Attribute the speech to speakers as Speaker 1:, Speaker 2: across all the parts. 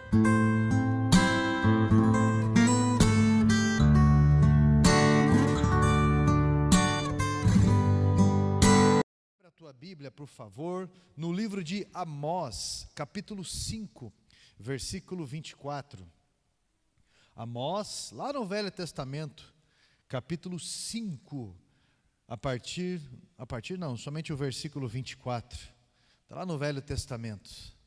Speaker 1: Para a tua Bíblia, por favor, no livro de Amós, capítulo 5, versículo 24. Amós, lá no Velho Testamento, capítulo 5, somente o versículo 24. Está lá no Velho Testamento.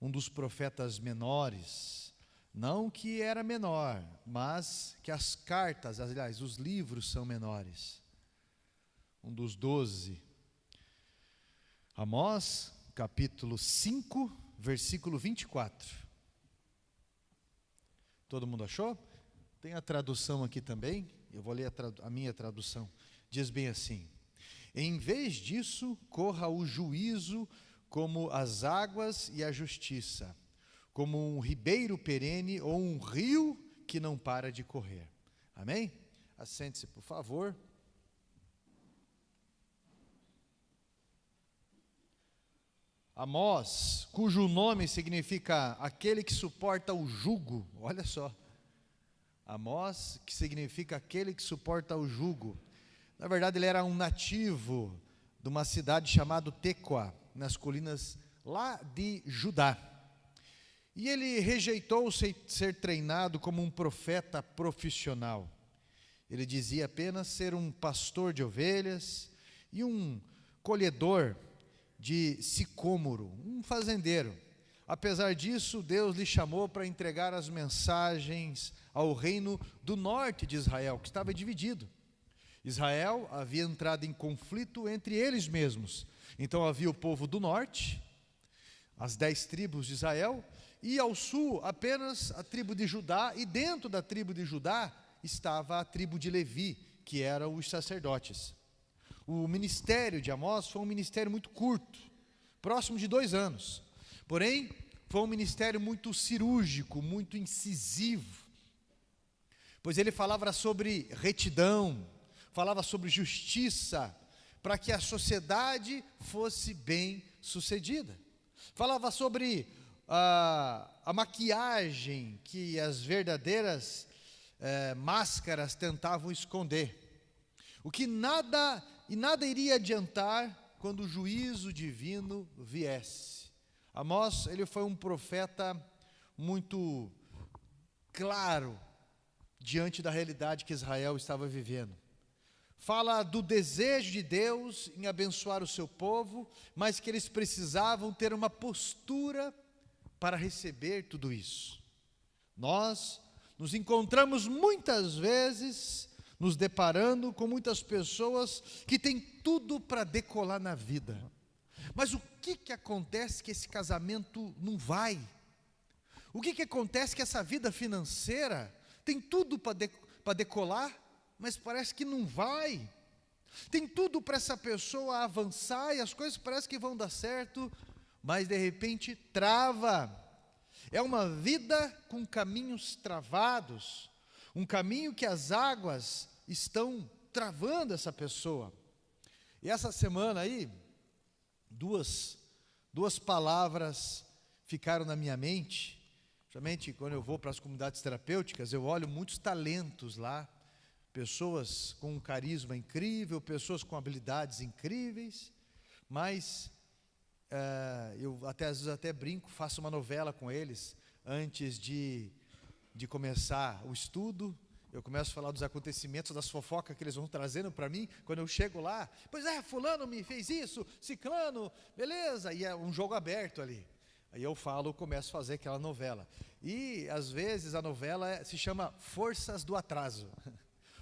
Speaker 1: Um dos profetas menores, não que era menor, mas que as cartas, aliás, os livros são menores. Um dos 12. Amós, capítulo 5, versículo 24. Todo mundo achou? Tem a tradução aqui também, eu vou ler a minha tradução. Diz bem assim: em vez disso, corra o juízo como as águas e a justiça, como um ribeiro perene ou um rio que não para de correr. Amém? Assente-se, por favor. Amós, cujo nome significa aquele que suporta o jugo, olha só. Amós, que significa aquele que suporta o jugo. Na verdade, ele era um nativo de uma cidade chamada Tecoa, nas colinas lá de Judá. E ele rejeitou ser treinado como um profeta profissional. Ele dizia apenas ser um pastor de ovelhas e um colhedor de sicômoro, um fazendeiro. Apesar disso, Deus lhe chamou para entregar as mensagens ao reino do norte de Israel, que estava dividido. Israel havia entrado em conflito entre eles mesmos. Então havia o povo do norte, as 10 tribos de Israel, e ao sul apenas a tribo de Judá, e dentro da tribo de Judá estava a tribo de Levi, que eram os sacerdotes. O ministério de Amós foi um ministério muito curto, próximo de 2 anos. Porém, foi um ministério muito cirúrgico, muito incisivo, pois ele falava sobre retidão, falava sobre justiça, para que a sociedade fosse bem sucedida. Falava sobre a maquiagem que as verdadeiras máscaras tentavam esconder. O que nada iria adiantar quando o juízo divino viesse. Amós, ele foi um profeta muito claro diante da realidade que Israel estava vivendo. Fala do desejo de Deus em abençoar o seu povo, mas que eles precisavam ter uma postura para receber tudo isso. Nós nos encontramos muitas vezes nos deparando com muitas pessoas que têm tudo para decolar na vida. Mas o que acontece que esse casamento não vai? O que acontece que essa vida financeira tem tudo para decolar, mas parece que não vai? Tem tudo para essa pessoa avançar e as coisas parecem que vão dar certo, mas de repente trava. É uma vida com caminhos travados, um caminho que as águas estão travando essa pessoa. E essa semana aí, duas palavras ficaram na minha mente. Justamente quando eu vou para as comunidades terapêuticas, eu olho muitos talentos lá, pessoas com um carisma incrível, pessoas com habilidades incríveis, mas eu às vezes até brinco, faço uma novela com eles antes de começar o estudo. Eu começo a falar dos acontecimentos, das fofocas que eles vão trazendo para mim, quando eu chego lá. Pois é, fulano me fez isso, ciclano, beleza, e é um jogo aberto ali. Aí eu começo a fazer aquela novela. E às vezes a novela se chama Forças do Atraso.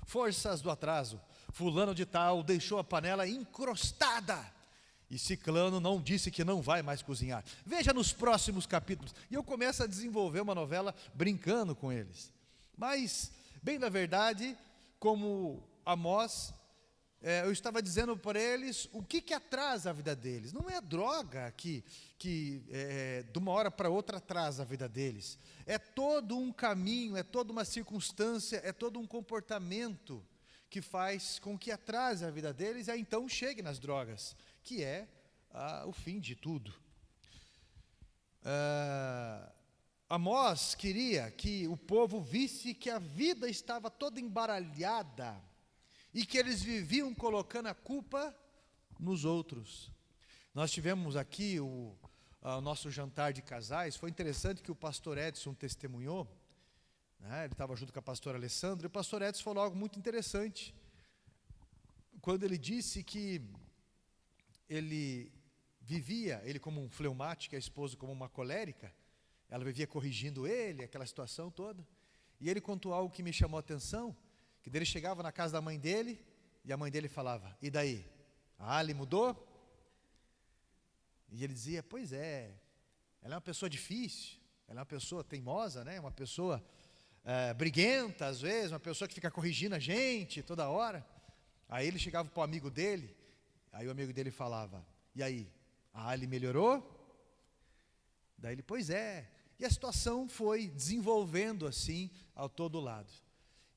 Speaker 1: Forças do atraso. Fulano de tal deixou a panela encrostada e ciclano não disse que não vai mais cozinhar. Veja nos próximos capítulos. E eu começo a desenvolver uma novela brincando com eles. Mas, bem na verdade, como Amós, eu estava dizendo para eles o que atrasa a vida deles. Não é a droga que de uma hora para outra atrasa a vida deles. É todo um caminho, é toda uma circunstância, é todo um comportamento que faz com que atrase a vida deles e aí então chegue nas drogas, que é o fim de tudo. Amós queria que o povo visse que a vida estava toda embaralhada e que eles viviam colocando a culpa nos outros. Nós tivemos aqui o nosso jantar de casais. Foi interessante que o pastor Edson testemunhou, né? Ele estava junto com a pastora Alessandra, e o pastor Edson falou algo muito interessante, quando ele disse que ele como um fleumático, a esposa como uma colérica. Ela vivia corrigindo ele, aquela situação toda. E ele contou algo que me chamou a atenção, que ele chegava na casa da mãe dele, e a mãe dele falava: e daí? A Ali mudou? E ele dizia: pois é, ela é uma pessoa difícil, ela é uma pessoa teimosa, né? Uma pessoa briguenta às vezes, uma pessoa que fica corrigindo a gente toda hora. Aí ele chegava para o amigo dele, aí o amigo dele falava: e aí, a Ali melhorou? Daí ele: pois é. E a situação foi desenvolvendo assim ao todo lado.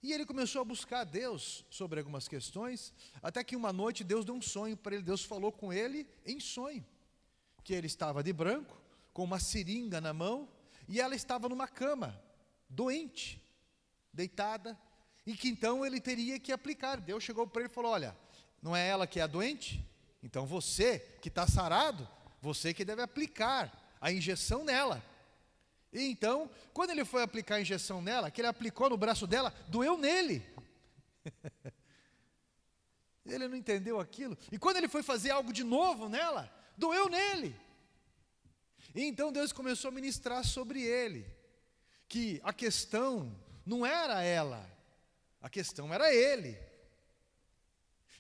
Speaker 1: E ele começou a buscar a Deus sobre algumas questões, até que uma noite Deus deu um sonho para ele. Deus falou com ele em sonho, que ele estava de branco, com uma seringa na mão, e ela estava numa cama, doente, deitada, e que então ele teria que aplicar. Deus chegou para ele e falou: olha, não é ela que é a doente? Então você que está sarado, você que deve aplicar a injeção nela. E então, quando ele foi aplicar a injeção nela, que ele aplicou no braço dela, doeu nele. Ele não entendeu aquilo. E quando ele foi fazer algo de novo nela, doeu nele. E então Deus começou a ministrar sobre ele, que a questão não era ela, a questão era ele.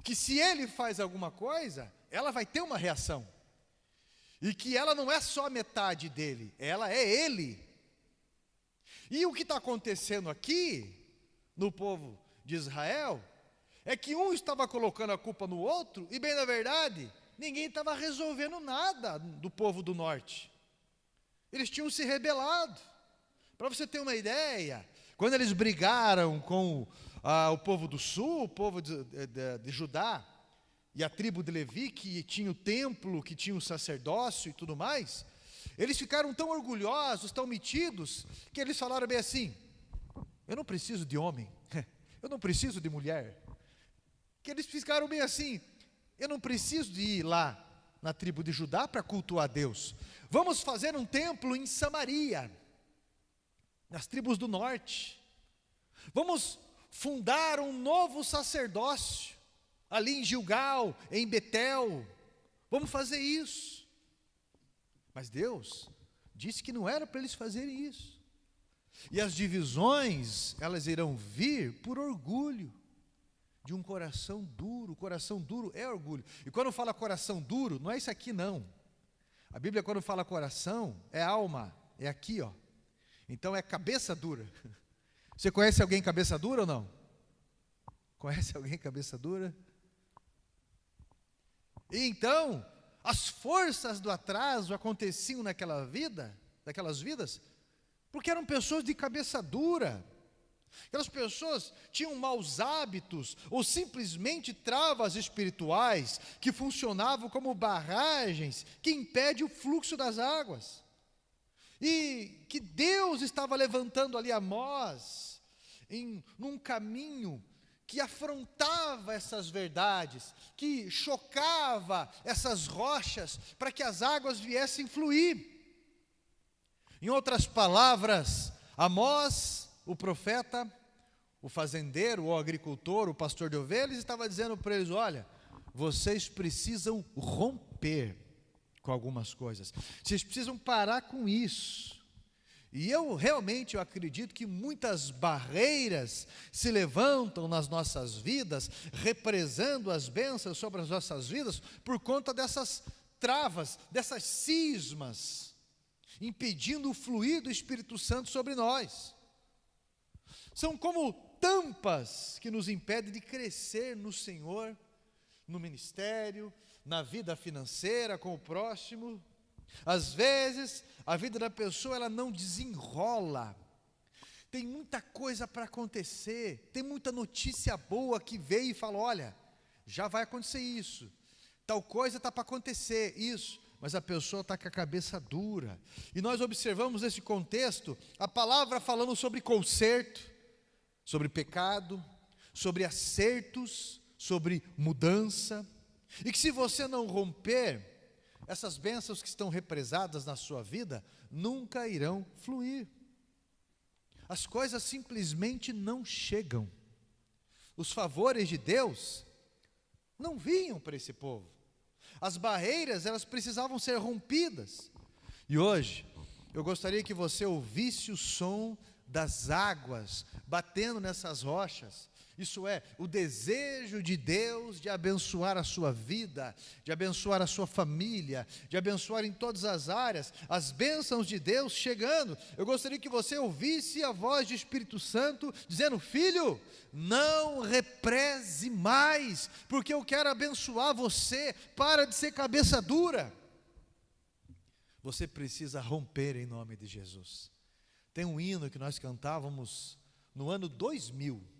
Speaker 1: Que se ele faz alguma coisa, ela vai ter uma reação. E que ela não é só metade dele, ela é ele. E o que está acontecendo aqui, no povo de Israel, é que um estava colocando a culpa no outro, e bem na verdade, ninguém estava resolvendo nada do povo do norte. Eles tinham se rebelado. Para você ter uma ideia, quando eles brigaram com o povo do sul, o povo de Judá, e a tribo de Levi, que tinha o templo, que tinha o sacerdócio e tudo mais, eles ficaram tão orgulhosos, tão metidos, que eles falaram bem assim: eu não preciso de homem, eu não preciso de mulher. Que eles ficaram bem assim: eu não preciso de ir lá na tribo de Judá para cultuar a Deus. Vamos fazer um templo em Samaria, nas tribos do norte. Vamos fundar um novo sacerdócio ali em Gilgal, em Betel. Vamos fazer isso. Mas Deus disse que não era para eles fazerem isso. E as divisões, elas irão vir por orgulho de um coração duro. Coração duro é orgulho. E quando fala coração duro, não é isso aqui não. A Bíblia, quando fala coração, é alma, é aqui, ó. Então é cabeça dura. Você conhece alguém cabeça dura ou não? Conhece alguém cabeça dura? E então, as forças do atraso aconteciam naquelas vidas, porque eram pessoas de cabeça dura. Aquelas pessoas tinham maus hábitos, ou simplesmente travas espirituais, que funcionavam como barragens, que impedem o fluxo das águas. E que Deus estava levantando ali Amós, num caminho que afrontava essas verdades, que chocava essas rochas, para que as águas viessem fluir. Em outras palavras, Amós, o profeta, o fazendeiro, o agricultor, o pastor de ovelhas, estava dizendo para eles: olha, vocês precisam romper com algumas coisas, vocês precisam parar com isso. E eu acredito que muitas barreiras se levantam nas nossas vidas, represando as bênçãos sobre as nossas vidas, por conta dessas travas, dessas cismas, impedindo o fluir do Espírito Santo sobre nós. São como tampas que nos impedem de crescer no Senhor, no ministério, na vida financeira, com o próximo. Às vezes, a vida da pessoa, ela não desenrola. Tem muita coisa para acontecer, tem muita notícia boa que veio e fala: olha, já vai acontecer isso, tal coisa está para acontecer, isso. mas a pessoa está com a cabeça dura. E nós observamos nesse contexto a palavra falando sobre conserto, sobre pecado, sobre acertos, sobre mudança. E que se você não romper, essas bênçãos que estão represadas na sua vida nunca irão fluir. As coisas simplesmente não chegam. Os favores de Deus não vinham para esse povo. As barreiras, elas precisavam ser rompidas. E hoje, eu gostaria que você ouvisse o som das águas batendo nessas rochas. Isso é, o desejo de Deus de abençoar a sua vida, de abençoar a sua família, de abençoar em todas as áreas, as bênçãos de Deus chegando. Eu gostaria que você ouvisse a voz do Espírito Santo dizendo: filho, não represe mais, porque eu quero abençoar você, para de ser cabeça dura. Você precisa romper em nome de Jesus. Tem um hino que nós cantávamos no ano 2000.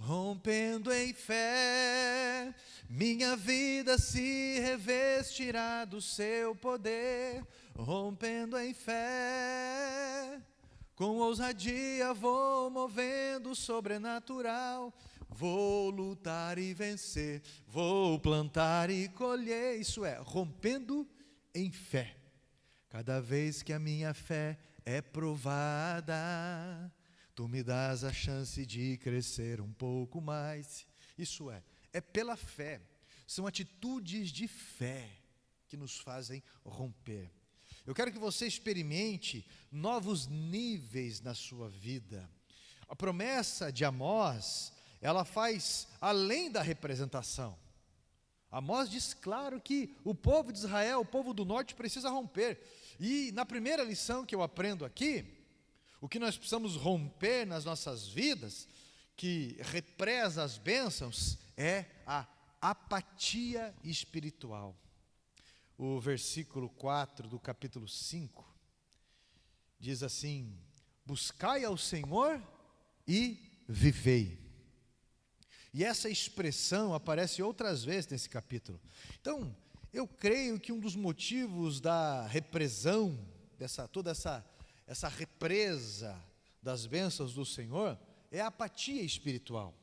Speaker 1: Rompendo em fé, minha vida se revestirá do seu poder. Rompendo em fé, com ousadia vou movendo o sobrenatural. Vou lutar e vencer, vou plantar e colher. Isso é, rompendo em fé. Cada vez que a minha fé é provada, tu me dás a chance de crescer um pouco mais. Isso é pela fé. São atitudes de fé que nos fazem romper. Eu quero que você experimente novos níveis na sua vida. A promessa de Amós, ela faz além da representação. Amós diz claro que o povo de Israel, o povo do norte, precisa romper. E na primeira lição que eu aprendo aqui, o que nós precisamos romper nas nossas vidas, que represa as bênçãos, é a apatia espiritual. O versículo 4 do capítulo 5 diz assim: buscai ao Senhor e vivei. E essa expressão aparece outras vezes nesse capítulo. Então, eu creio que um dos motivos da represão, toda essa represa das bênçãos do Senhor, é a apatia espiritual.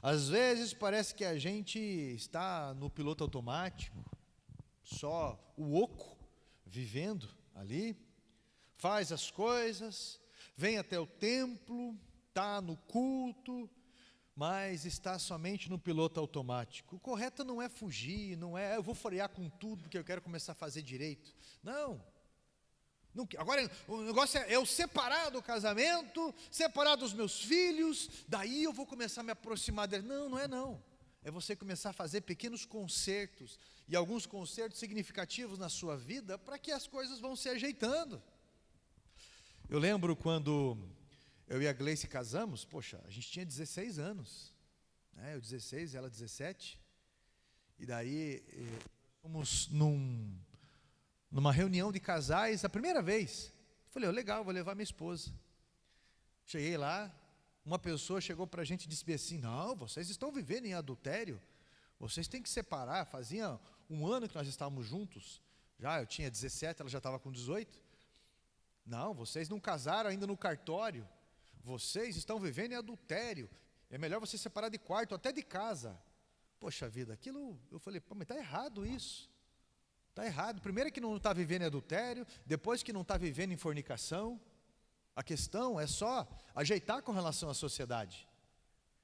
Speaker 1: Às vezes parece que a gente está no piloto automático, só o oco, vivendo ali, faz as coisas, vem até o templo, está no culto, mas está somente no piloto automático. O correto não é fugir, não é eu vou frear com tudo porque eu quero começar a fazer direito. Não. Agora o negócio é eu separar do casamento, separar dos meus filhos, daí eu vou começar a me aproximar dele. Não, não é não. É você começar a fazer pequenos concertos, e alguns concertos significativos na sua vida, para que as coisas vão se ajeitando. Eu lembro quando eu e a Gleice casamos, poxa, a gente tinha 16 anos, né? Eu 16, ela 17, e daí fomos numa reunião de casais, a primeira vez. Falei, legal, vou levar minha esposa. Cheguei lá, uma pessoa chegou para a gente e disse assim: não, vocês estão vivendo em adultério, vocês têm que separar. Fazia um ano que nós estávamos juntos, eu tinha 17, ela já estava com 18. Não, vocês não casaram ainda no cartório, vocês estão vivendo em adultério, é melhor você separar de quarto, até de casa. Poxa vida, aquilo, eu falei, mas está errado isso. Está errado. Primeiro que não está vivendo em adultério, depois que não está vivendo em fornicação. A questão é só ajeitar com relação à sociedade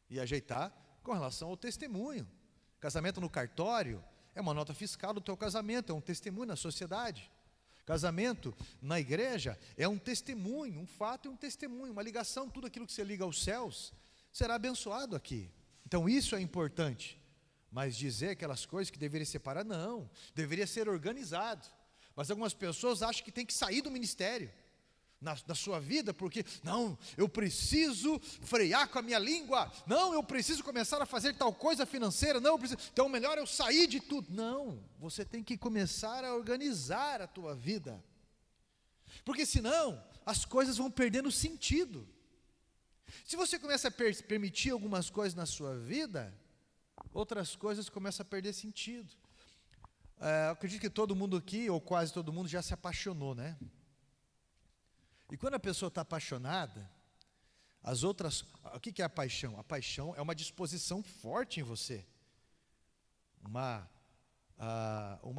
Speaker 1: e ajeitar com relação ao testemunho. Casamento no cartório é uma nota fiscal do teu casamento, é um testemunho na sociedade. Casamento na igreja é um testemunho, um fato e um testemunho, uma ligação. Tudo aquilo que você liga aos céus será abençoado aqui. Então isso é importante. Mas dizer aquelas coisas que deveria separar, não, deveria ser organizado. Mas algumas pessoas acham que tem que sair do ministério na sua vida, porque, não, eu preciso frear com a minha língua, não, eu preciso começar a fazer tal coisa financeira, não, então melhor eu sair de tudo. Não, você tem que começar a organizar a tua vida, porque senão as coisas vão perdendo sentido. Se você começa a permitir algumas coisas na sua vida, outras coisas começam a perder sentido. Eu acredito que todo mundo aqui, ou quase todo mundo, já se apaixonou, né? E quando a pessoa está apaixonada, o que é a paixão? A paixão é uma disposição forte em você, uma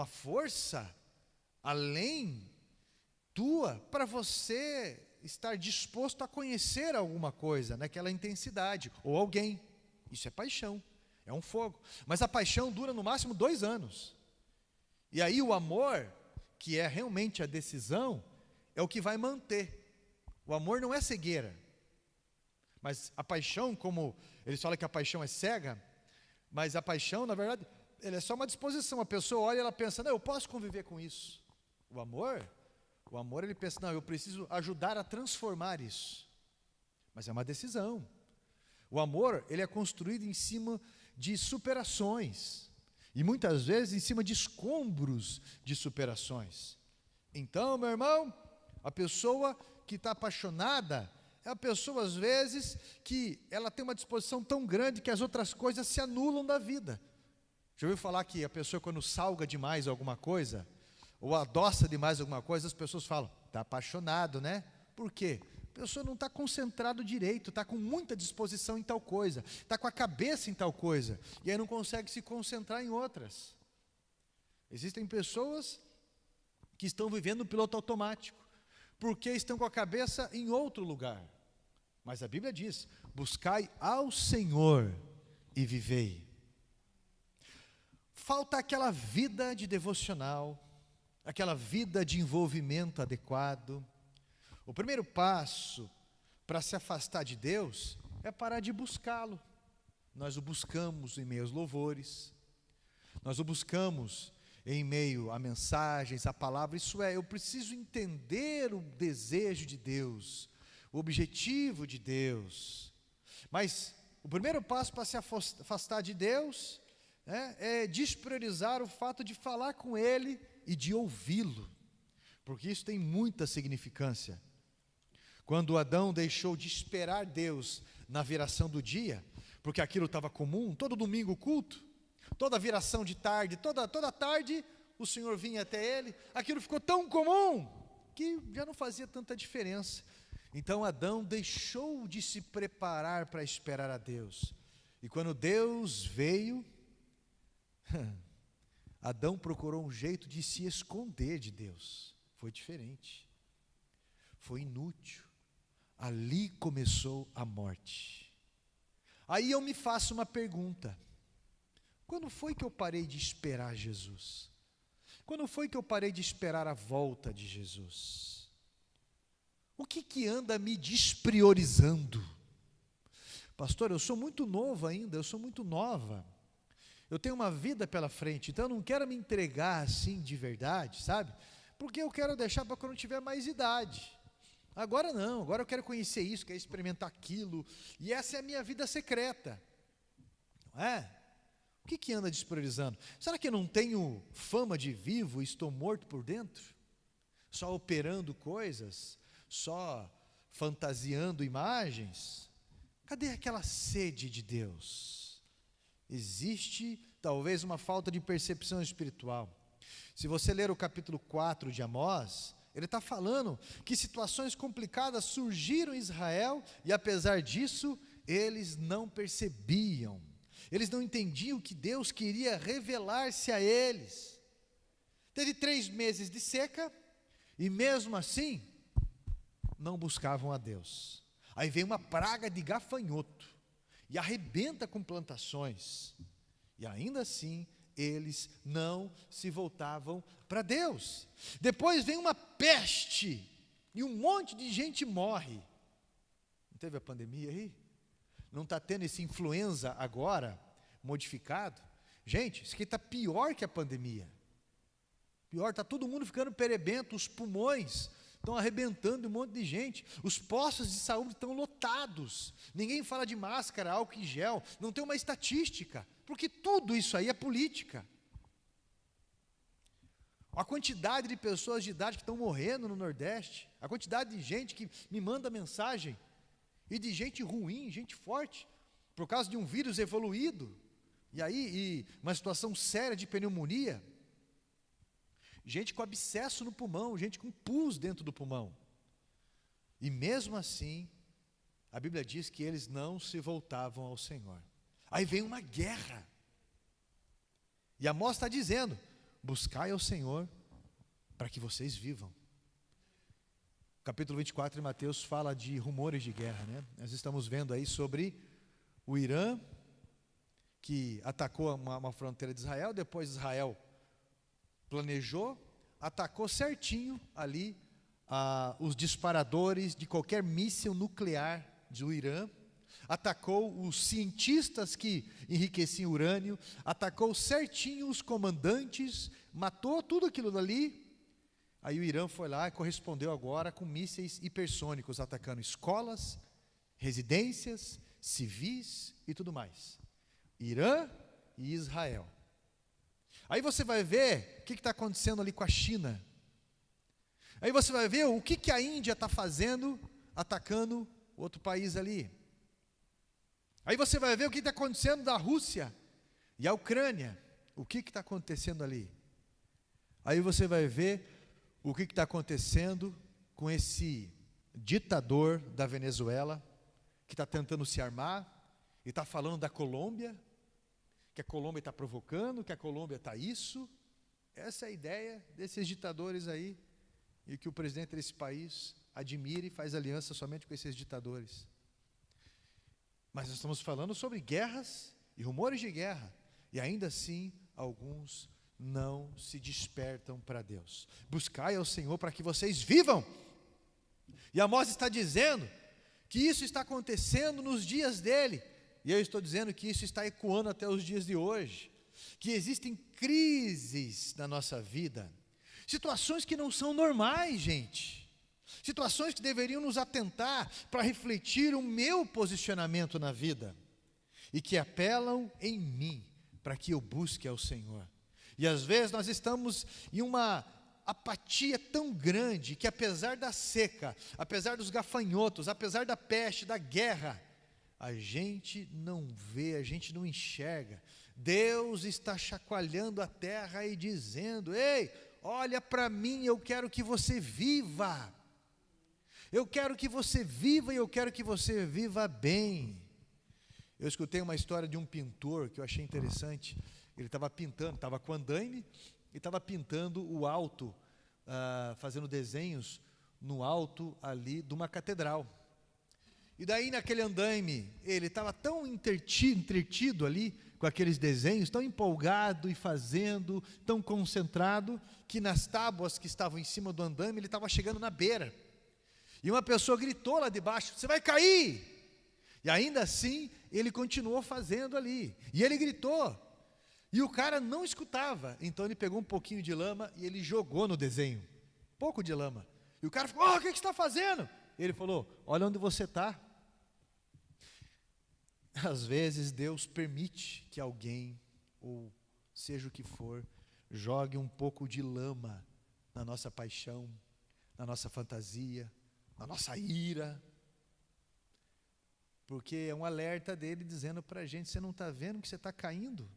Speaker 1: força além tua para você estar disposto a conhecer alguma coisa naquela intensidade, ou alguém. Isso é paixão, é um fogo. Mas a paixão dura no máximo 2 anos. E aí o amor, que é realmente a decisão, é o que vai manter. O amor não é cegueira. Mas a paixão, como eles falam que a paixão é cega, mas a paixão, na verdade, ela é só uma disposição. A pessoa olha e ela pensa, não, eu posso conviver com isso. O amor ele pensa, não, eu preciso ajudar a transformar isso. Mas é uma decisão. O amor, ele é construído em cima de superações. E muitas vezes em cima de escombros de superações. Então, meu irmão, a pessoa que está apaixonada, é a pessoa às vezes que ela tem uma disposição tão grande que as outras coisas se anulam da vida. Já ouviu falar que a pessoa quando salga demais alguma coisa, ou adoça demais alguma coisa, as pessoas falam, está apaixonado, né? Por quê? A pessoa não está concentrado direito, está com muita disposição em tal coisa, está com a cabeça em tal coisa, e aí não consegue se concentrar em outras. Existem pessoas que estão vivendo no piloto automático, porque estão com a cabeça em outro lugar. Mas a Bíblia diz, buscai ao Senhor e vivei. Falta aquela vida de devocional, aquela vida de envolvimento adequado. O primeiro passo para se afastar de Deus é parar de buscá-lo. Nós o buscamos em meio aos louvores, nós o buscamos em meio a mensagens, a palavra. Isso é, eu preciso entender o desejo de Deus, o objetivo de Deus. Mas o primeiro passo para se afastar de Deus é despriorizar o fato de falar com Ele e de ouvi-lo, porque isso tem muita significância. Quando Adão deixou de esperar Deus na viração do dia, porque aquilo estava comum, todo domingo culto, toda viração de tarde, toda tarde o Senhor vinha até ele, aquilo ficou tão comum, que já não fazia tanta diferença. Então Adão deixou de se preparar para esperar a Deus, e quando Deus veio, Adão procurou um jeito de se esconder de Deus. Foi diferente, foi inútil. Ali começou a morte. Aí eu me faço uma pergunta: quando foi que eu parei de esperar Jesus? Quando foi que eu parei de esperar a volta de Jesus? O que anda me despriorizando? Pastor, eu sou muito novo ainda, eu sou muito nova. Eu tenho uma vida pela frente, então eu não quero me entregar assim de verdade, sabe? Porque eu quero deixar para quando eu tiver mais idade. Agora não, agora eu quero conhecer isso, quero experimentar aquilo, e essa é a minha vida secreta, não é? O que anda despriorizando? Será que eu não tenho fama de vivo e estou morto por dentro? Só operando coisas, só fantasiando imagens? Cadê aquela sede de Deus? Existe talvez uma falta de percepção espiritual. Se você ler o capítulo 4 de Amós, ele está falando que situações complicadas surgiram em Israel e apesar disso, eles não percebiam. Eles não entendiam que Deus queria revelar-se a eles. Teve 3 meses de seca e mesmo assim, não buscavam a Deus. Aí vem uma praga de gafanhoto e arrebenta com plantações. E ainda assim, eles não se voltavam para Deus. Depois vem uma peste e um monte de gente morre. Não teve a pandemia aí? Não está tendo esse influenza agora, modificado? Gente, isso aqui está pior que a pandemia. Pior, está todo mundo ficando perebento, os pulmões estão arrebentando um monte de gente, os postos de saúde estão lotados, ninguém fala de máscara, álcool em gel, não tem uma estatística, porque tudo isso aí é política. A quantidade de pessoas de idade que estão morrendo no Nordeste, a quantidade de gente que me manda mensagem, e de gente ruim, gente forte, por causa de um vírus evoluído, e uma situação séria de pneumonia. gente com abscesso no pulmão, gente com pus dentro do pulmão. E mesmo assim, a Bíblia diz que eles não se voltavam ao Senhor. Aí vem uma guerra. E Amós está dizendo: buscai ao Senhor para que vocês vivam. O capítulo 24 de Mateus fala de rumores de guerra, né? Nós estamos vendo aí sobre o Irã, que atacou uma fronteira de Israel. Depois Israel planejou, atacou certinho ali os disparadores de qualquer míssil nuclear do Irã, atacou os cientistas que enriqueciam urânio, atacou certinho os comandantes, matou tudo aquilo dali. Aí o Irã foi lá e correspondeu agora com mísseis hipersônicos, atacando escolas, residências, civis e tudo mais. Irã e Israel. Aí você vai ver o que está acontecendo ali com a China. Aí você vai ver o que a Índia está fazendo, atacando outro país ali. Aí você vai ver o que está acontecendo da Rússia e a Ucrânia. O que está acontecendo ali? Aí você vai ver o que está acontecendo com esse ditador da Venezuela, que está tentando se armar, e está falando da Colômbia, que a Colômbia está provocando, que a Colômbia está isso. Essa é a ideia desses ditadores aí, e que o presidente desse país admira e faz aliança somente com esses ditadores. Mas nós estamos falando sobre guerras e rumores de guerra, e ainda assim alguns não se despertam para Deus. Buscai ao Senhor para que vocês vivam. E Amós está dizendo que isso está acontecendo nos dias dele, e eu estou dizendo que isso está ecoando até os dias de hoje, que existem crises na nossa vida, situações que não são normais, gente, situações que deveriam nos atentar para refletir o meu posicionamento na vida, e que apelam em mim, para que eu busque ao Senhor. E às vezes nós estamos em uma apatia tão grande, que apesar da seca, apesar dos gafanhotos, apesar da peste, da guerra, a gente não vê, a gente não enxerga. Deus está chacoalhando a terra e dizendo: ei, olha para mim, eu quero que você viva. Eu quero que você viva e eu quero que você viva bem. Eu escutei uma história de um pintor que eu achei interessante. Ele estava pintando, estava com andaime e estava pintando o alto, fazendo desenhos no alto ali de uma catedral. E daí naquele andaime, ele estava tão entretido ali com aqueles desenhos, tão empolgado e fazendo, tão concentrado, que nas tábuas que estavam em cima do andaime, ele estava chegando na beira. E uma pessoa gritou lá de baixo: você vai cair! E ainda assim, ele continuou fazendo ali. E ele gritou. E o cara não escutava, então ele pegou um pouquinho de lama e ele jogou no desenho, pouco de lama. E o cara falou: o que você está fazendo? Ele falou: olha onde você está. Às vezes Deus permite que alguém, ou seja o que for, jogue um pouco de lama na nossa paixão, na nossa fantasia, na nossa ira, porque é um alerta dele dizendo para a gente: você não está vendo que você está caindo?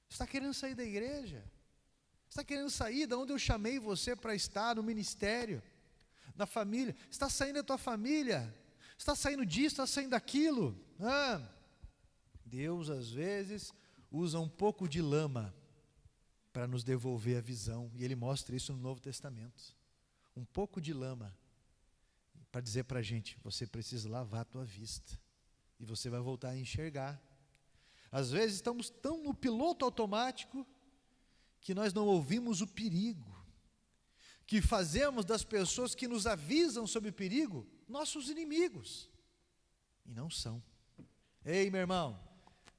Speaker 1: Você está querendo sair da igreja? Você está querendo sair de onde eu chamei você para estar, no ministério, na família? Você está saindo da tua família? Você está saindo disso, está saindo daquilo? Deus às vezes usa um pouco de lama para nos devolver a visão, e Ele mostra isso no Novo Testamento. Um pouco de lama para dizer para a gente: você precisa lavar a tua vista, e você vai voltar a enxergar. Às vezes estamos tão no piloto automático que nós não ouvimos o perigo, que fazemos das pessoas que nos avisam sobre o perigo nossos inimigos, e não são. Ei, meu irmão,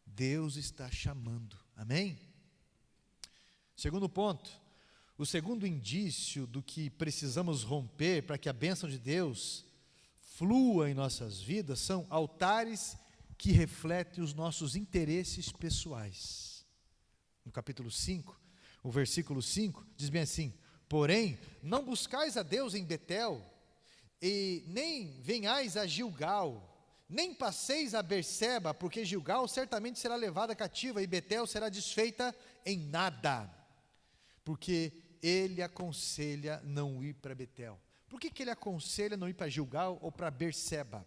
Speaker 1: Deus está chamando, amém? Segundo ponto, o segundo indício do que precisamos romper para que a bênção de Deus flua em nossas vidas são altares que refletem os nossos interesses pessoais. No capítulo 5, o versículo 5, diz bem assim: porém, não buscais a Deus em Betel, e nem venhais a Gilgal, nem passeis a Berseba, porque Gilgal certamente será levada cativa, e Betel será desfeita em nada. Porque ele aconselha não ir para Betel. Por que ele aconselha não ir para Gilgal ou para Berseba?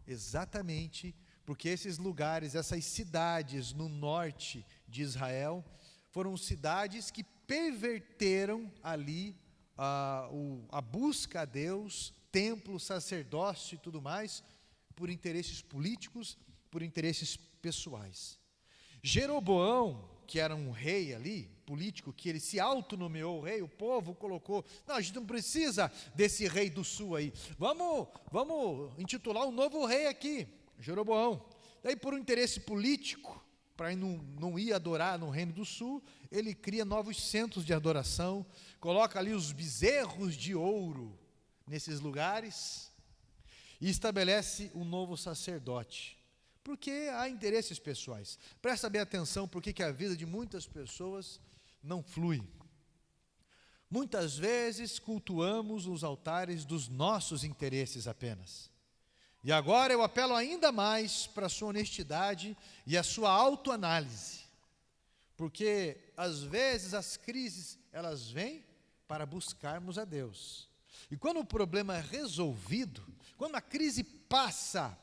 Speaker 1: Exatamente porque esses lugares, essas cidades no norte de Israel, foram cidades que perverteram ali a busca a Deus, templo, sacerdócio e tudo mais, por interesses políticos, por interesses pessoais. Jeroboão, que era um rei ali, político, que ele se autonomeou rei, o povo colocou, não, a gente não precisa desse rei do sul aí, vamos intitular um novo rei aqui, Jeroboão. Daí por um interesse político, para não ir adorar no reino do sul, ele cria novos centros de adoração, coloca ali os bezerros de ouro nesses lugares, e estabelece um novo sacerdote, porque há interesses pessoais. Presta bem atenção porque a vida de muitas pessoas não flui. Muitas vezes cultuamos os altares dos nossos interesses apenas. E agora eu apelo ainda mais para a sua honestidade e a sua autoanálise, porque às vezes as crises, elas vêm para buscarmos a Deus. E quando o problema é resolvido, quando a crise passa,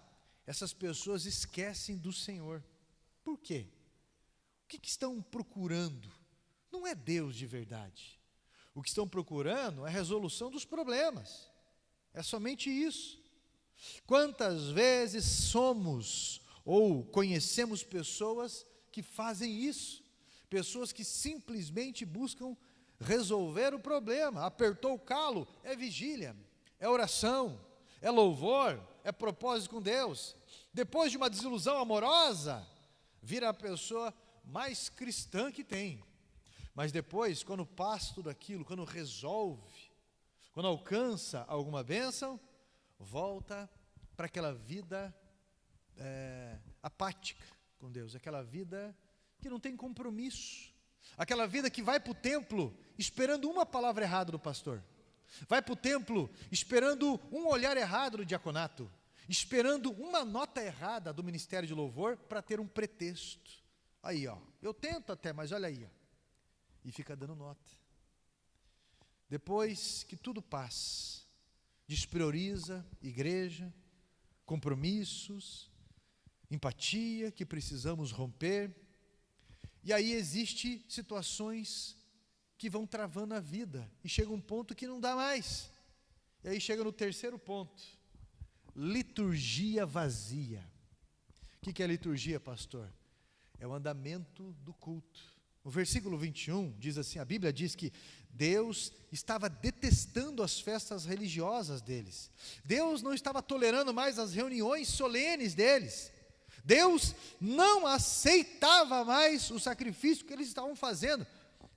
Speaker 1: essas pessoas esquecem do Senhor. Por quê? O que estão procurando? Não é Deus de verdade. O que estão procurando é a resolução dos problemas. É somente isso. Quantas vezes somos ou conhecemos pessoas que fazem isso? Pessoas que simplesmente buscam resolver o problema. Apertou o calo, é vigília, é oração, é louvor, é propósito com Deus. Depois de uma desilusão amorosa, vira a pessoa mais cristã que tem. Mas depois, quando passa tudo aquilo, quando resolve, quando alcança alguma bênção, volta para aquela vida apática com Deus, aquela vida que não tem compromisso, aquela vida que vai para o templo esperando uma palavra errada do pastor, vai para o templo esperando um olhar errado do diaconato, esperando uma nota errada do ministério de louvor para ter um pretexto. Aí, ó, eu tento até, mas olha aí, ó, e fica dando nota. Depois que tudo passa, desprioriza igreja, compromissos, empatia que precisamos romper, e aí existe situações que vão travando a vida, e chega um ponto que não dá mais. E aí chega no terceiro ponto, liturgia vazia. O que é liturgia, pastor? É o andamento do culto. O versículo 21 diz assim, a Bíblia diz que Deus estava detestando as festas religiosas deles. Deus não estava tolerando mais as reuniões solenes deles. Deus não aceitava mais o sacrifício que eles estavam fazendo.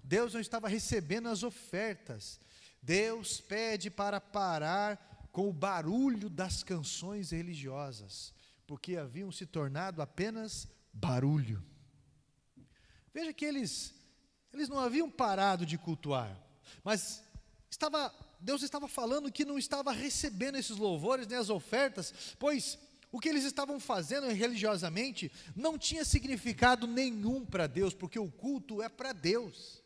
Speaker 1: Deus não estava recebendo as ofertas. Deus pede para parar com o barulho das canções religiosas, porque haviam se tornado apenas barulho. Veja que eles não haviam parado de cultuar, mas Deus estava falando que não estava recebendo esses louvores nem as ofertas, pois o que eles estavam fazendo religiosamente não tinha significado nenhum para Deus, porque o culto é para Deus.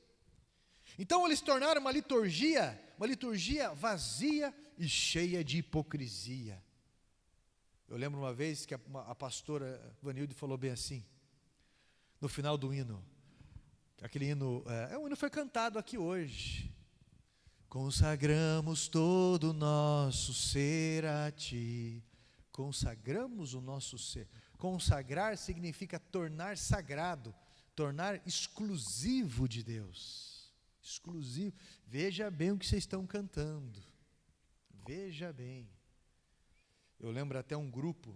Speaker 1: Então eles tornaram uma liturgia vazia e cheia de hipocrisia. Eu lembro uma vez que a pastora Vanilde falou bem assim, no final do hino, aquele hino, o hino foi cantado aqui hoje. Consagramos todo o nosso ser a Ti. Consagramos o nosso ser. Consagrar significa tornar sagrado, tornar exclusivo de Deus. Exclusivo. Veja bem o que vocês estão cantando. Veja bem. Eu lembro até um grupo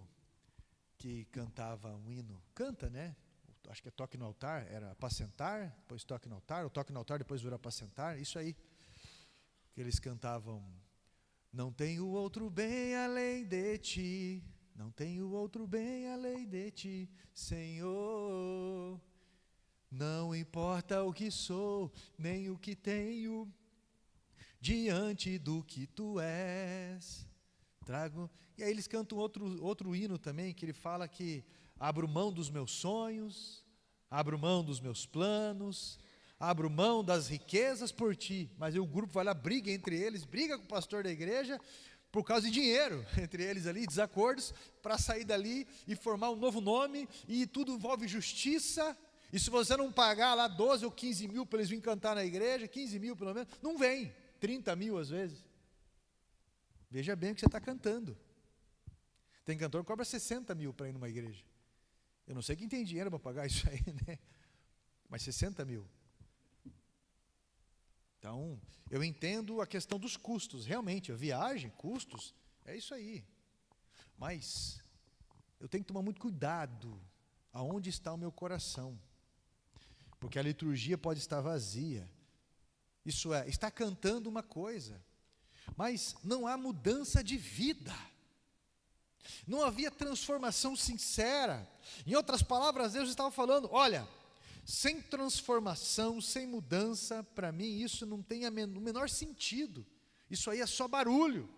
Speaker 1: que cantava um hino. Canta, né? Acho que é toque no altar, era apacentar, depois toque no altar, ou toque no altar, depois virou apacentar, isso aí, que eles cantavam, não tenho outro bem além de Ti, não tenho outro bem além de Ti, Senhor, não importa o que sou, nem o que tenho, diante do que Tu és, trago, e aí eles cantam outro hino também, que ele fala que abro mão dos meus sonhos, abro mão dos meus planos, abro mão das riquezas por ti. Mas aí o grupo vai lá, briga entre eles, briga com o pastor da igreja, por causa de dinheiro, entre eles ali, desacordos, para sair dali e formar um novo nome, e tudo envolve justiça. E se você não pagar lá 12 ou 15 mil para eles virem cantar na igreja, 15 mil pelo menos, não vem, 30 mil às vezes. Veja bem o que você está cantando. Tem cantor que cobra 60 mil para ir numa igreja. Eu não sei quem tem dinheiro para pagar isso aí, né? Mas 60 mil. Então, eu entendo a questão dos custos. Realmente, a viagem, custos, é isso aí. Mas eu tenho que tomar muito cuidado aonde está o meu coração. Porque a liturgia pode estar vazia. Isso é, está cantando uma coisa, mas não há mudança de vida. Não havia transformação sincera. Em outras palavras, Deus estava falando, olha, sem transformação, sem mudança, para mim isso não tem o menor sentido. Isso aí é só barulho.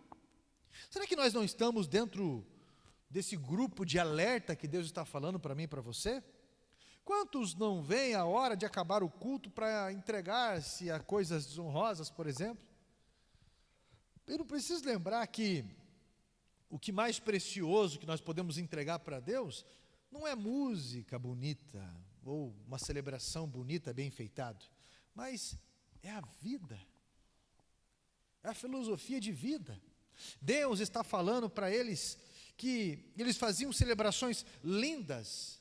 Speaker 1: Será que nós não estamos dentro desse grupo de alerta que Deus está falando para mim e para você? Quantos não veem a hora de acabar o culto para entregar-se a coisas desonrosas, por exemplo? Eu não preciso lembrar que o que mais precioso que nós podemos entregar para Deus não é música bonita, ou uma celebração bonita, bem enfeitado, mas é a vida, é a filosofia de vida. Deus está falando para eles que eles faziam celebrações lindas,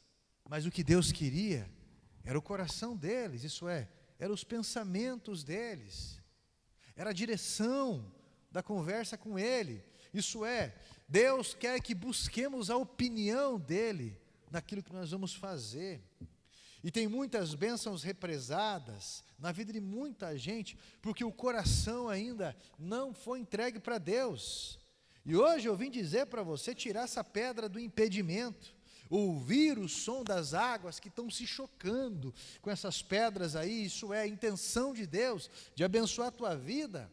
Speaker 1: mas o que Deus queria era o coração deles, isso é, eram os pensamentos deles, era a direção da conversa com Ele, isso é, Deus quer que busquemos a opinião dEle naquilo que nós vamos fazer. E tem muitas bênçãos represadas na vida de muita gente, porque o coração ainda não foi entregue para Deus. E hoje eu vim dizer para você tirar essa pedra do impedimento, ouvir o som das águas que estão se chocando com essas pedras aí, isso é a intenção de Deus, de abençoar a tua vida,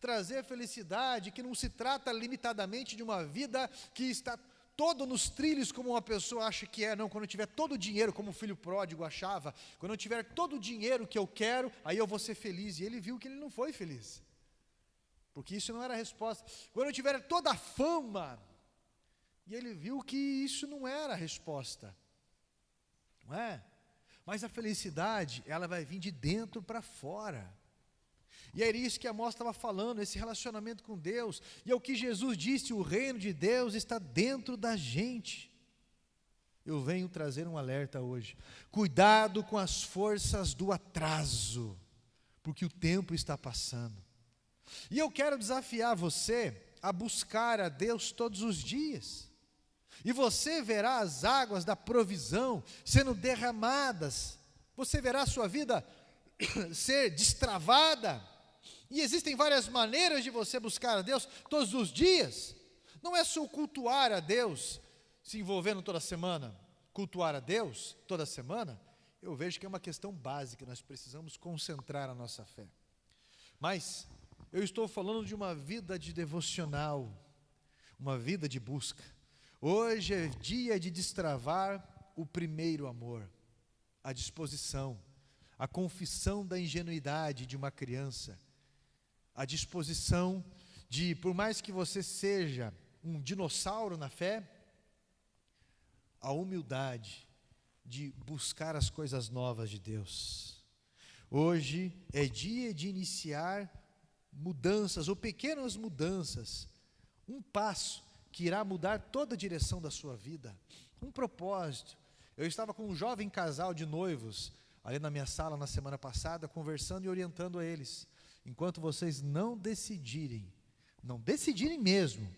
Speaker 1: trazer felicidade, que não se trata limitadamente de uma vida que está todo nos trilhos como uma pessoa acha que é, não, quando eu tiver todo o dinheiro, como o filho pródigo achava, quando eu tiver todo o dinheiro que eu quero, aí eu vou ser feliz, e ele viu que ele não foi feliz, porque isso não era a resposta. Quando eu tiver toda a fama, e ele viu que isso não era a resposta, não é? Mas a felicidade, ela vai vir de dentro para fora, e era isso que Amós estava falando, esse relacionamento com Deus, e é o que Jesus disse, o reino de Deus está dentro da gente. Eu venho trazer um alerta hoje, cuidado com as forças do atraso, porque o tempo está passando, e eu quero desafiar você a buscar a Deus todos os dias, e você verá as águas da provisão sendo derramadas, você verá a sua vida ser destravada, e existem várias maneiras de você buscar a Deus todos os dias. Não é só cultuar a Deus, se envolvendo toda semana, cultuar a Deus toda semana. Eu vejo que é uma questão básica, nós precisamos concentrar a nossa fé. Mas eu estou falando de uma vida de devocional, uma vida de busca. Hoje é dia de destravar o primeiro amor, a disposição, a confissão da ingenuidade de uma criança, a disposição de, por mais que você seja um dinossauro na fé, a humildade de buscar as coisas novas de Deus. Hoje é dia de iniciar mudanças, ou pequenas mudanças, um passo que irá mudar toda a direção da sua vida, um propósito. Eu estava com um jovem casal de noivos, ali na minha sala na semana passada, conversando e orientando a eles. Enquanto vocês não decidirem mesmo,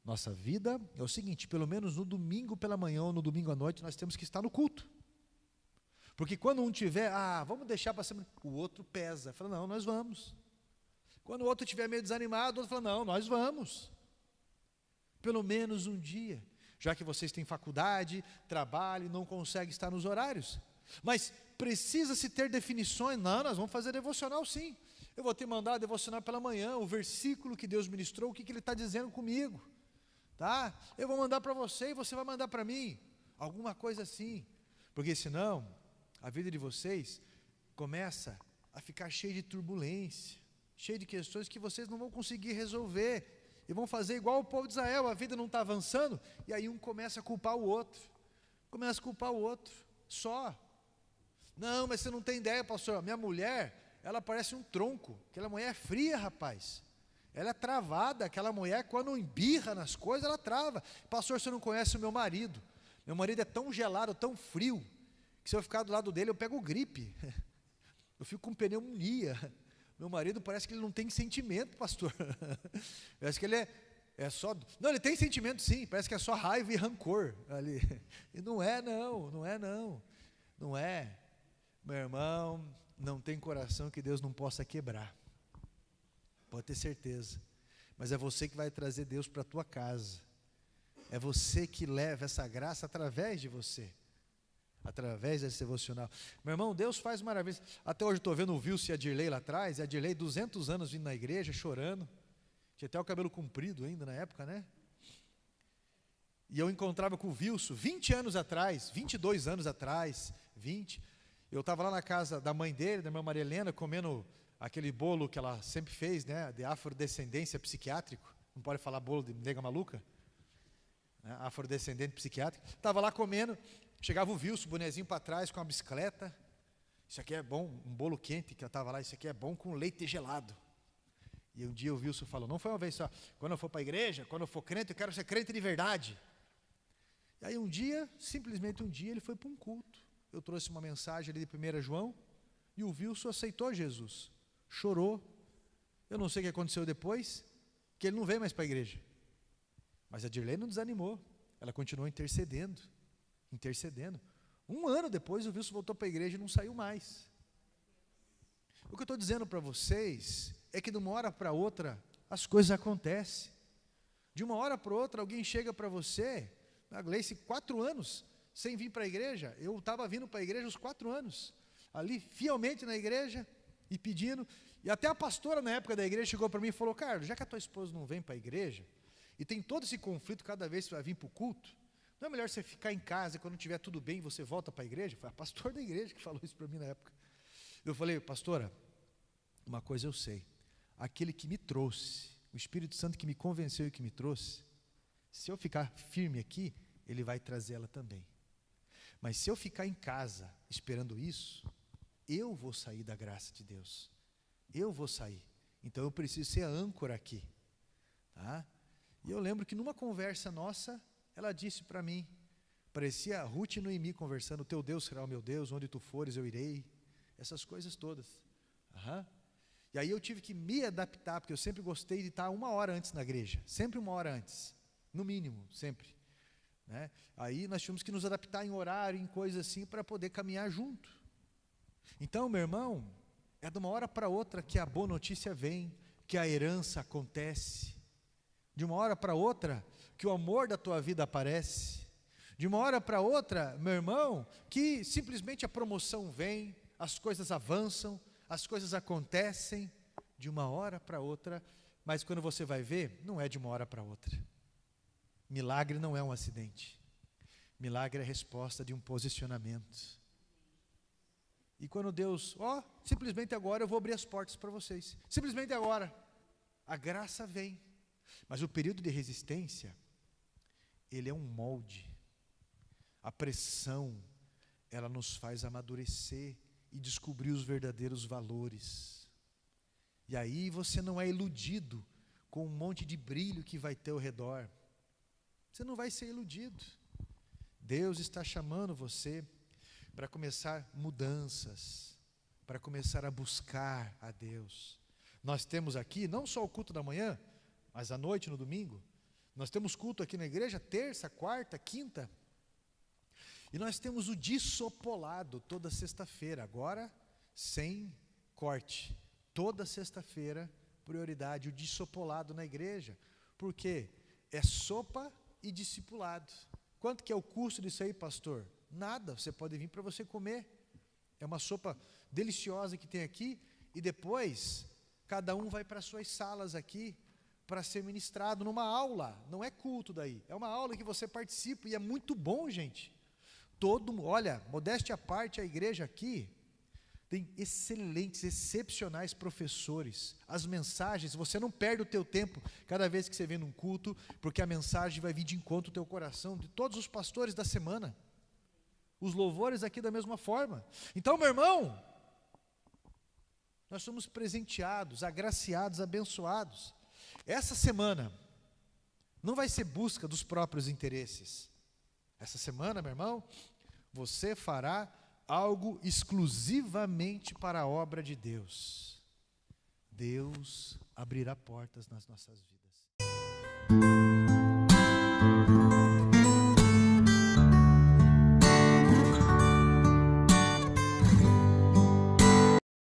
Speaker 1: nossa vida é o seguinte, pelo menos no domingo pela manhã ou no domingo à noite, nós temos que estar no culto. Porque quando um tiver, vamos deixar para semana, o outro pesa, fala, não, nós vamos. Quando o outro estiver meio desanimado, o outro fala, não, nós vamos. Pelo menos um dia, já que vocês têm faculdade, trabalho, não conseguem estar nos horários. Mas precisa-se ter definições, não, nós vamos fazer devocional sim. Eu vou te mandar devocional pela manhã, o versículo que Deus ministrou, o que Ele está dizendo comigo, tá? Eu vou mandar para você e você vai mandar para mim, alguma coisa assim, porque senão, a vida de vocês começa a ficar cheio de turbulência, cheio de questões que vocês não vão conseguir resolver, e vão fazer igual o povo de Israel, a vida não está avançando, e aí um começa a culpar o outro, só. Não, mas você não tem ideia, pastor, minha mulher, ela parece um tronco, aquela mulher é fria, rapaz, ela é travada, aquela mulher quando embirra nas coisas, ela trava. Pastor, você não conhece o meu marido é tão gelado, tão frio, que se eu ficar do lado dele eu pego gripe, eu fico com pneumonia. Meu marido parece que ele não tem sentimento, pastor. Parece que ele é só... Não, ele tem sentimento sim, parece que é só raiva e rancor ali. E não é não. Não é. Meu irmão, não tem coração que Deus não possa quebrar. Pode ter certeza. Mas é você que vai trazer Deus para a tua casa. É você que leva essa graça através de você. Através desse devocional. Meu irmão, Deus faz maravilhas. Até hoje eu estou vendo o Wilson e a Dirley lá atrás, e a Dirley 200 anos vindo na igreja, chorando, tinha até o cabelo comprido ainda na época, né? E eu encontrava com o Wilson 20 anos atrás, 22 anos atrás, 20, eu estava lá na casa da mãe dele, da minha Maria Helena, comendo aquele bolo que ela sempre fez, né, de afrodescendência psiquiátrico, não pode falar bolo de nega maluca, né, afrodescendente psiquiátrico, estava lá comendo. Chegava o Wilson, bonezinho para trás, com a bicicleta. Isso aqui é bom, um bolo quente que eu estava lá, isso aqui é bom com leite gelado. E um dia o Wilson falou, não foi uma vez só, quando eu for para a igreja, quando eu for crente, eu quero ser crente de verdade. E aí um dia, simplesmente um dia, ele foi para um culto. Eu trouxe uma mensagem ali de 1 João, e o Wilson aceitou Jesus. Chorou. Eu não sei o que aconteceu depois, que ele não veio mais para a igreja. Mas a Dirley não desanimou, ela continuou intercedendo. Um ano depois o Wilson voltou para a igreja e não saiu mais. O que eu estou dizendo para vocês é que de uma hora para outra as coisas acontecem. De uma hora para outra alguém chega para você, a Gleice, 4 anos sem vir para a igreja, eu estava vindo para a igreja os 4 anos, ali fielmente na igreja e pedindo, e até a pastora na época da igreja chegou para mim e falou, Carlos, já que a tua esposa não vem para a igreja, e tem todo esse conflito cada vez que vai vir para o culto, não é melhor você ficar em casa e quando estiver tudo bem você volta para a igreja? Foi a pastora da igreja que falou isso para mim na época. Eu falei, pastora, uma coisa eu sei, aquele que me trouxe, o Espírito Santo que me convenceu e que me trouxe, se eu ficar firme aqui, ele vai trazê-la também. Mas se eu ficar em casa esperando isso, eu vou sair da graça de Deus. Eu vou sair. Então eu preciso ser a âncora aqui. Tá? E eu lembro que numa conversa nossa, ela disse para mim, parecia Ruth e Noemi conversando, o teu Deus será o meu Deus, onde tu fores eu irei, essas coisas todas. E aí eu tive que me adaptar, porque eu sempre gostei de estar 1 hora antes na igreja, sempre 1 hora antes, no mínimo, sempre. Né? Aí nós tivemos que nos adaptar em horário, em coisas assim, para poder caminhar junto. Então, meu irmão, é de uma hora para outra que a boa notícia vem, que a herança acontece, de uma hora para outra, que o amor da tua vida aparece, de uma hora para outra, meu irmão, que simplesmente a promoção vem, as coisas avançam, as coisas acontecem, de uma hora para outra, mas quando você vai ver, não é de uma hora para outra. Milagre não é um acidente, milagre é a resposta de um posicionamento. E quando Deus, simplesmente agora eu vou abrir as portas para vocês, simplesmente agora, a graça vem, mas o período de resistência, ele é um molde, a pressão, ela nos faz amadurecer e descobrir os verdadeiros valores, e aí você não é iludido com um monte de brilho que vai ter ao redor, você não vai ser iludido, Deus está chamando você para começar mudanças, para começar a buscar a Deus. Nós temos aqui, não só o culto da manhã, mas à noite, no domingo, nós temos culto aqui na igreja, terça, quarta, quinta, e nós temos o discipulado toda sexta-feira, agora sem corte, toda sexta-feira, prioridade, o discipulado na igreja, porque é sopa e discipulado. Quanto que é o custo disso aí, pastor? Nada, você pode vir para você comer, é uma sopa deliciosa que tem aqui, e depois, cada um vai para as suas salas aqui, para ser ministrado numa aula, não é culto daí, é uma aula que você participa, e é muito bom, gente, olha, modéstia à parte, a igreja aqui, Tem excelentes, excepcionais professores. As mensagens, você não perde o teu tempo cada vez que você vem num culto, porque a mensagem vai vir de encontro ao teu coração, de todos os pastores da semana. Os louvores aqui da mesma forma. Então, meu irmão, nós somos presenteados, agraciados, abençoados. Essa semana não vai ser busca dos próprios interesses. Essa semana, meu irmão, você fará algo exclusivamente para a obra de Deus. Deus abrirá portas nas nossas vidas.